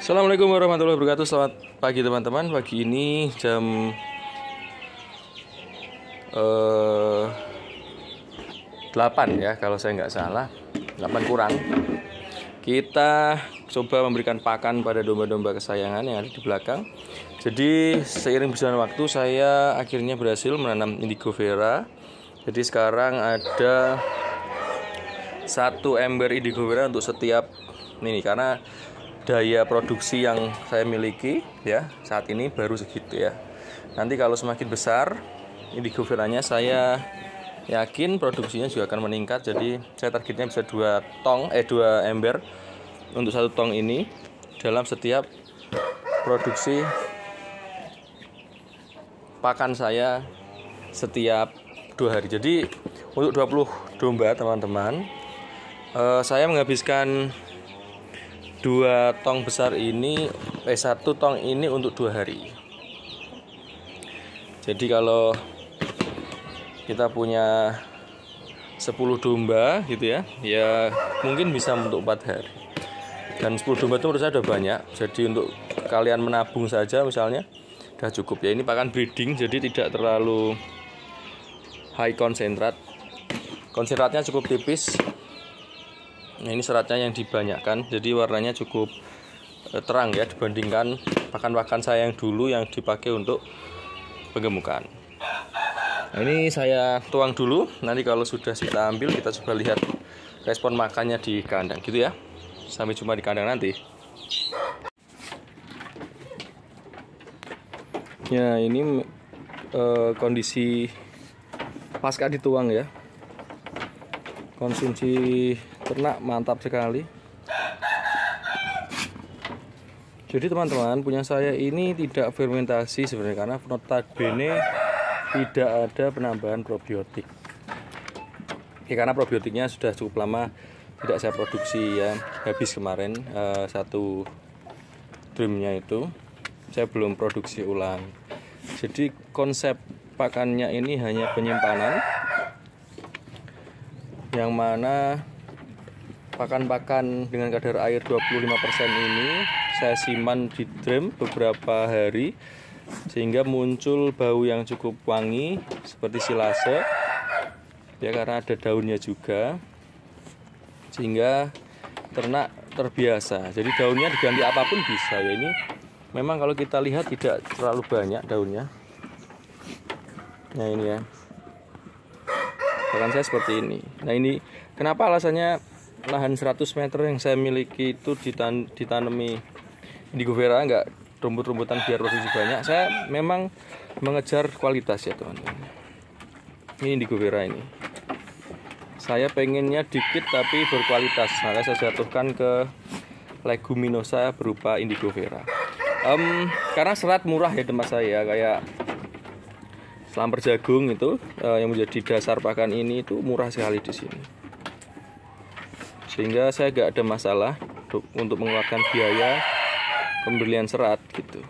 Assalamualaikum warahmatullahi wabarakatuh. Selamat pagi teman-teman. Pagi ini jam 8 ya, kalau saya nggak salah, 8 kurang. Kita coba memberikan pakan pada domba-domba kesayangan yang ada di belakang. Jadi seiring berjalan waktu saya akhirnya berhasil menanam indigo vera. Jadi sekarang ada 1 ember indigo vera untuk setiap ini, karena daya produksi yang saya miliki ya saat ini baru segitu ya. Nanti kalau semakin besar indigo veranya, saya yakin produksinya juga akan meningkat. Jadi saya targetnya bisa 2 ember untuk 1 tong ini dalam setiap produksi pakan saya setiap 2 hari. Jadi untuk 20 domba teman-teman, saya menghabiskan 2 tong besar ini, 1 tong ini untuk 2 hari. Jadi kalau kita punya 10 domba gitu ya, ya mungkin bisa untuk 4 hari. Dan 10 domba itu menurut saya udah banyak. Jadi untuk kalian menabung saja misalnya udah cukup ya. Ini pakan breeding, jadi tidak terlalu high konsentrat. Konsentratnya cukup tipis. Nah, ini seratnya yang dibanyakkan, jadi warnanya cukup terang ya dibandingkan pakan-pakan saya yang dulu yang dipakai untuk penggemukan. Nah, ini saya tuang dulu, nanti kalau sudah kita ambil kita coba lihat respon makannya di kandang gitu ya. Sampai jumpa di kandang nanti. Ya, ini kondisi pasca dituang ya. Konsumsi ternak mantap sekali. Jadi teman-teman, punya saya ini tidak fermentasi sebenarnya, karena notabene tidak ada penambahan probiotik ya, karena probiotiknya sudah cukup lama tidak saya produksi ya, habis kemarin 1 drumnya itu saya belum produksi ulang. Jadi konsep pakannya ini hanya penyimpanan, yang mana pakan-pakan dengan kadar air 25% ini saya simpan di drum beberapa hari sehingga muncul bau yang cukup wangi seperti silase ya, karena ada daunnya juga, sehingga ternak terbiasa. Jadi daunnya diganti apapun bisa ya. Ini memang kalau kita lihat tidak terlalu banyak daunnya. Nah ini ya, pakan saya seperti ini. Nah ini kenapa alasannya lahan 100 meter yang saya miliki itu ditanami indigo vera, enggak rumput-rumputan biar produksi banyak. Saya memang mengejar kualitas ya teman-teman. Ini indigo vera ini, saya pengennya dikit tapi berkualitas, maka saya jatuhkan ke leguminosa berupa indigo vera. Karena serat murah ya tempat saya, kayak selamper jagung itu yang menjadi dasar pakan ini itu murah sekali di sini, sehingga saya gak ada masalah untuk mengeluarkan biaya pembelian serat gitu.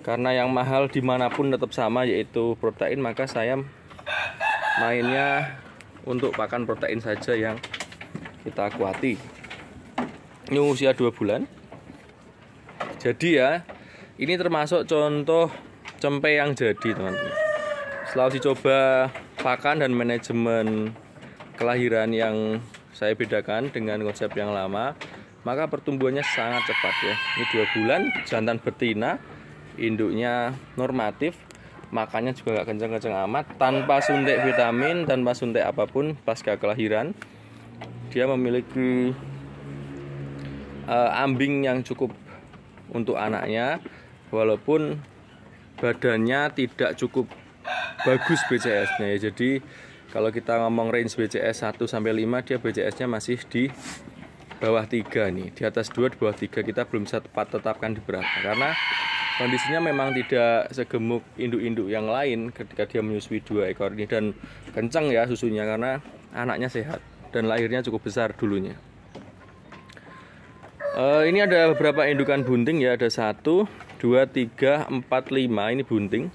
Karena yang mahal dimanapun tetap sama, yaitu protein, maka saya mainnya untuk pakan protein saja yang kita kuati. Ini usia 2 bulan. Jadi ya, ini termasuk contoh cempe yang jadi teman-teman. Setelah dicoba pakan dan manajemen kelahiran yang saya bedakan dengan konsep yang lama, maka pertumbuhannya sangat cepat ya. Ini 2 bulan, jantan betina, induknya normatif, makannya juga gak kenceng-kenceng amat, tanpa suntik vitamin, tanpa suntik apapun pasca kelahiran. Dia memiliki ambing yang cukup untuk anaknya, walaupun badannya tidak cukup bagus BCS-nya ya. Jadi kalau kita ngomong range BCS 1-5, dia BCS-nya masih di bawah 3 nih. Di atas 2, di bawah 3 kita belum bisa tetapkan di berapa, karena kondisinya memang tidak segemuk induk-induk yang lain ketika dia menyusui 2 ekor ini, dan kencang ya susunya karena anaknya sehat dan lahirnya cukup besar dulunya. Ini ada beberapa indukan bunting ya, ada 1, 2, 3, 4, 5 ini bunting.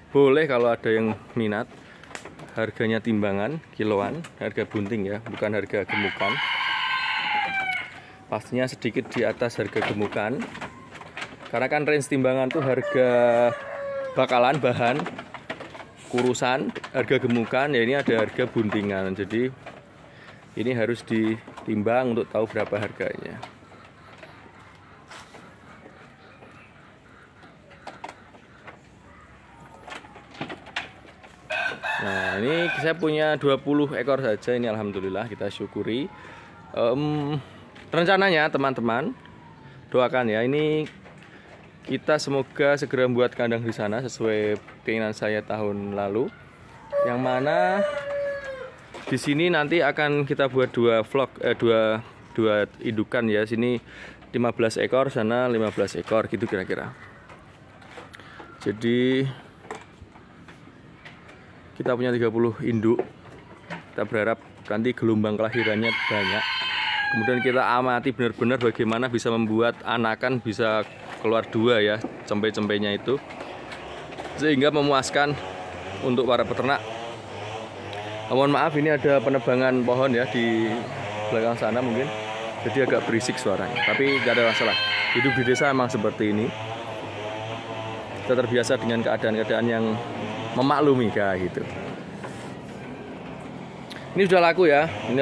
Boleh kalau ada yang minat. Harganya timbangan kiloan, harga bunting ya, bukan harga gemukan. pastinya sedikit di atas harga gemukan. Karena kan range timbangan tuh harga bakalan bahan, kurusan, harga gemukan, ya ini ada harga buntingan. Jadi ini harus ditimbang untuk tahu berapa harganya. Nah, ini saya punya 20 ekor saja, ini alhamdulillah kita syukuri. Rencananya teman-teman doakan ya, ini kita semoga segera membuat kandang di sana sesuai keinginan saya tahun lalu. Yang mana di sini nanti akan kita buat dua indukan ya. Sini 15 ekor, sana 15 ekor gitu kira-kira. Jadi kita punya 30 induk. Kita berharap nanti gelombang kelahirannya banyak. Kemudian kita amati benar-benar bagaimana bisa membuat anakan bisa keluar 2 ya, cempe-cempenya itu. Sehingga memuaskan untuk para peternak. Mohon maaf, ini ada penebangan pohon ya di belakang sana mungkin. Jadi agak berisik suaranya. Tapi nggak ada masalah. Hidup di desa memang seperti ini. Kita terbiasa dengan keadaan-keadaan yang memaklumi kayak gitu. Ini sudah laku ya, ini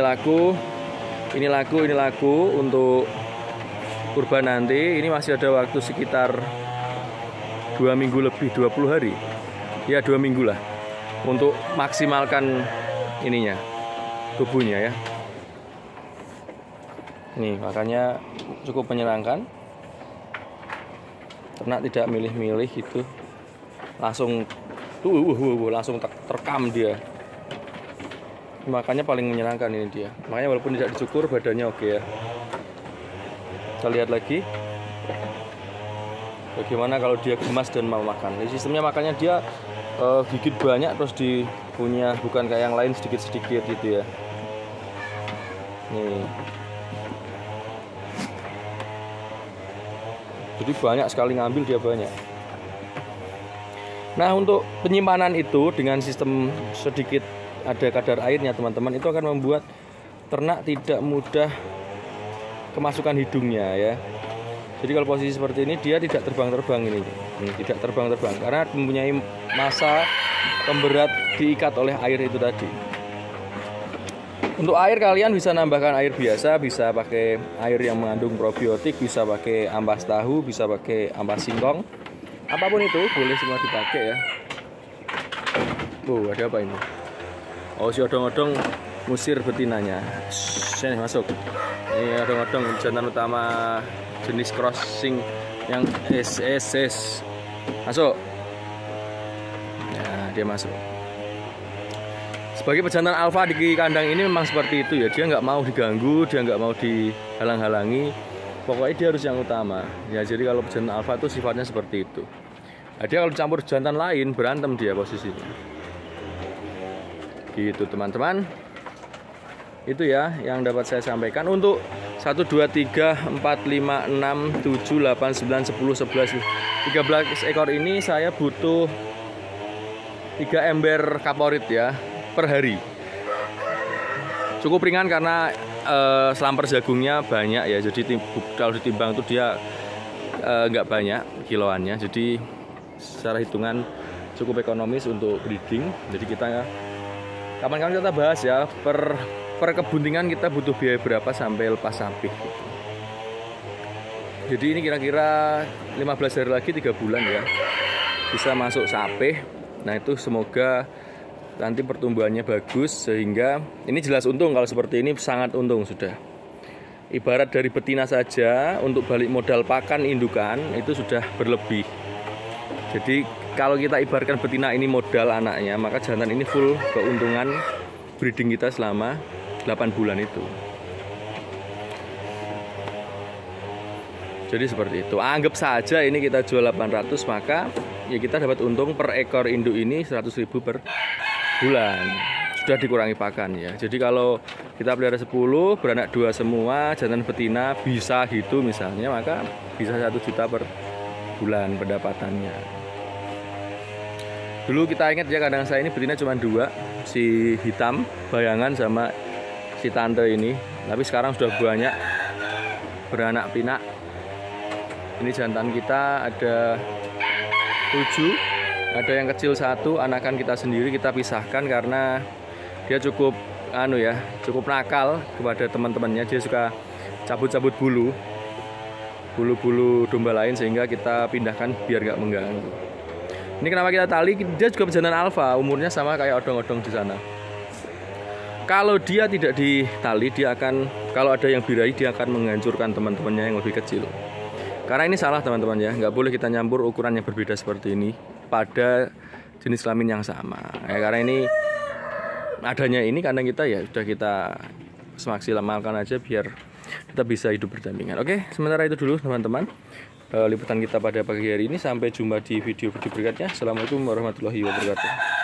laku untuk kurban nanti. Ini masih ada waktu sekitar 2 minggu lebih, 20 hari ya, 2 minggu lah untuk maksimalkan ininya, tubuhnya ya. Nih makanya cukup menyenangkan, ternak tidak milih-milih gitu, langsung langsung terkam dia. Makanya paling menyenangkan ini dia. Makanya walaupun tidak dicukur badannya oke ya. Kita lihat lagi bagaimana kalau dia gemas dan mau makan. Ini sistemnya makanya dia gigit banyak terus punya, bukan kayak yang lain sedikit-sedikit gitu ya. Nih. Jadi banyak sekali ngambil dia banyak. Nah, untuk penyimpanan itu dengan sistem sedikit ada kadar airnya teman-teman, itu akan membuat ternak tidak mudah kemasukan hidungnya ya. Jadi kalau posisi seperti ini dia tidak terbang-terbang ini, tidak terbang-terbang karena mempunyai massa pemberat diikat oleh air itu tadi. Untuk air kalian bisa nambahkan air biasa, bisa pakai air yang mengandung probiotik, bisa pakai ampas tahu, bisa pakai ampas singkong. Apapun itu boleh semua dipakai ya. Ada apa ini? Oh, si odong-odong musir betinanya. Sini masuk. Ini odong-odong jantan utama jenis crossing yang SSS. Masuk. Ya, dia masuk. Sebagai pejantan alfa di kandang ini memang seperti itu ya. Dia nggak mau diganggu, dia nggak mau dihalang-halangi. Pokoknya dia harus yang utama. Ya, jadi kalau pejantan alfa itu sifatnya seperti itu. Nah, dia kalau campur jantan lain berantem dia posisinya. Gitu teman-teman. Itu ya yang dapat saya sampaikan. Untuk 1, 2, 3, 4, 5, 6, 7, 8, 9, 10, 11, 13 ekor ini saya butuh 3 ember kaporit ya per hari. Cukup ringan karena selamper jagungnya banyak ya. Jadi kalau ditimbang itu dia nggak banyak kiloannya. Jadi secara hitungan cukup ekonomis untuk breeding. Jadi kita kapan-kapan kita bahas ya per kebuntingan kita butuh biaya berapa sampai lepas samping. Jadi ini kira-kira 15 hari lagi 3 bulan ya bisa masuk samping. Nah itu semoga nanti pertumbuhannya bagus sehingga ini jelas untung. Kalau seperti ini sangat untung sudah. Ibarat dari betina saja untuk balik modal pakan indukan itu sudah berlebih. Jadi kalau kita ibaratkan betina ini modal anaknya, maka jantan ini full keuntungan breeding kita selama 8 bulan itu. Jadi seperti itu. Anggap saja ini kita jual 800, maka ya kita dapat untung per ekor induk ini 100.000 per bulan. Sudah dikurangi pakan ya. Jadi kalau kita pelihara 10, beranak 2 semua, jantan betina bisa gitu misalnya, maka bisa 1 juta per bulan pendapatannya. Dulu kita ingat ya kandang saya ini betina cuma 2, si hitam bayangan sama si tante ini. Tapi sekarang sudah banyak beranak pinak. Ini jantan kita ada 7, ada yang kecil 1, anakan kita sendiri kita pisahkan karena dia cukup cukup nakal kepada teman-temannya. Dia suka cabut-cabut bulu domba lain, sehingga kita pindahkan biar nggak mengganggu. Ini kenapa kita tali? Dia juga pejantan alfa, umurnya sama kayak odong-odong di sana. Kalau dia tidak ditali, kalau ada yang birahi, dia akan menghancurkan teman-temannya yang lebih kecil. Karena ini salah teman-teman ya, nggak boleh kita nyampur ukuran yang berbeda seperti ini pada jenis kelamin yang sama. Karena ini adanya ini karena kita sudah kita semaksimalkan aja biar kita bisa hidup berdampingan. Oke, sementara itu dulu teman-teman liputan kita pada pagi hari ini. Sampai jumpa di video-video berikutnya. Assalamualaikum warahmatullahi wabarakatuh.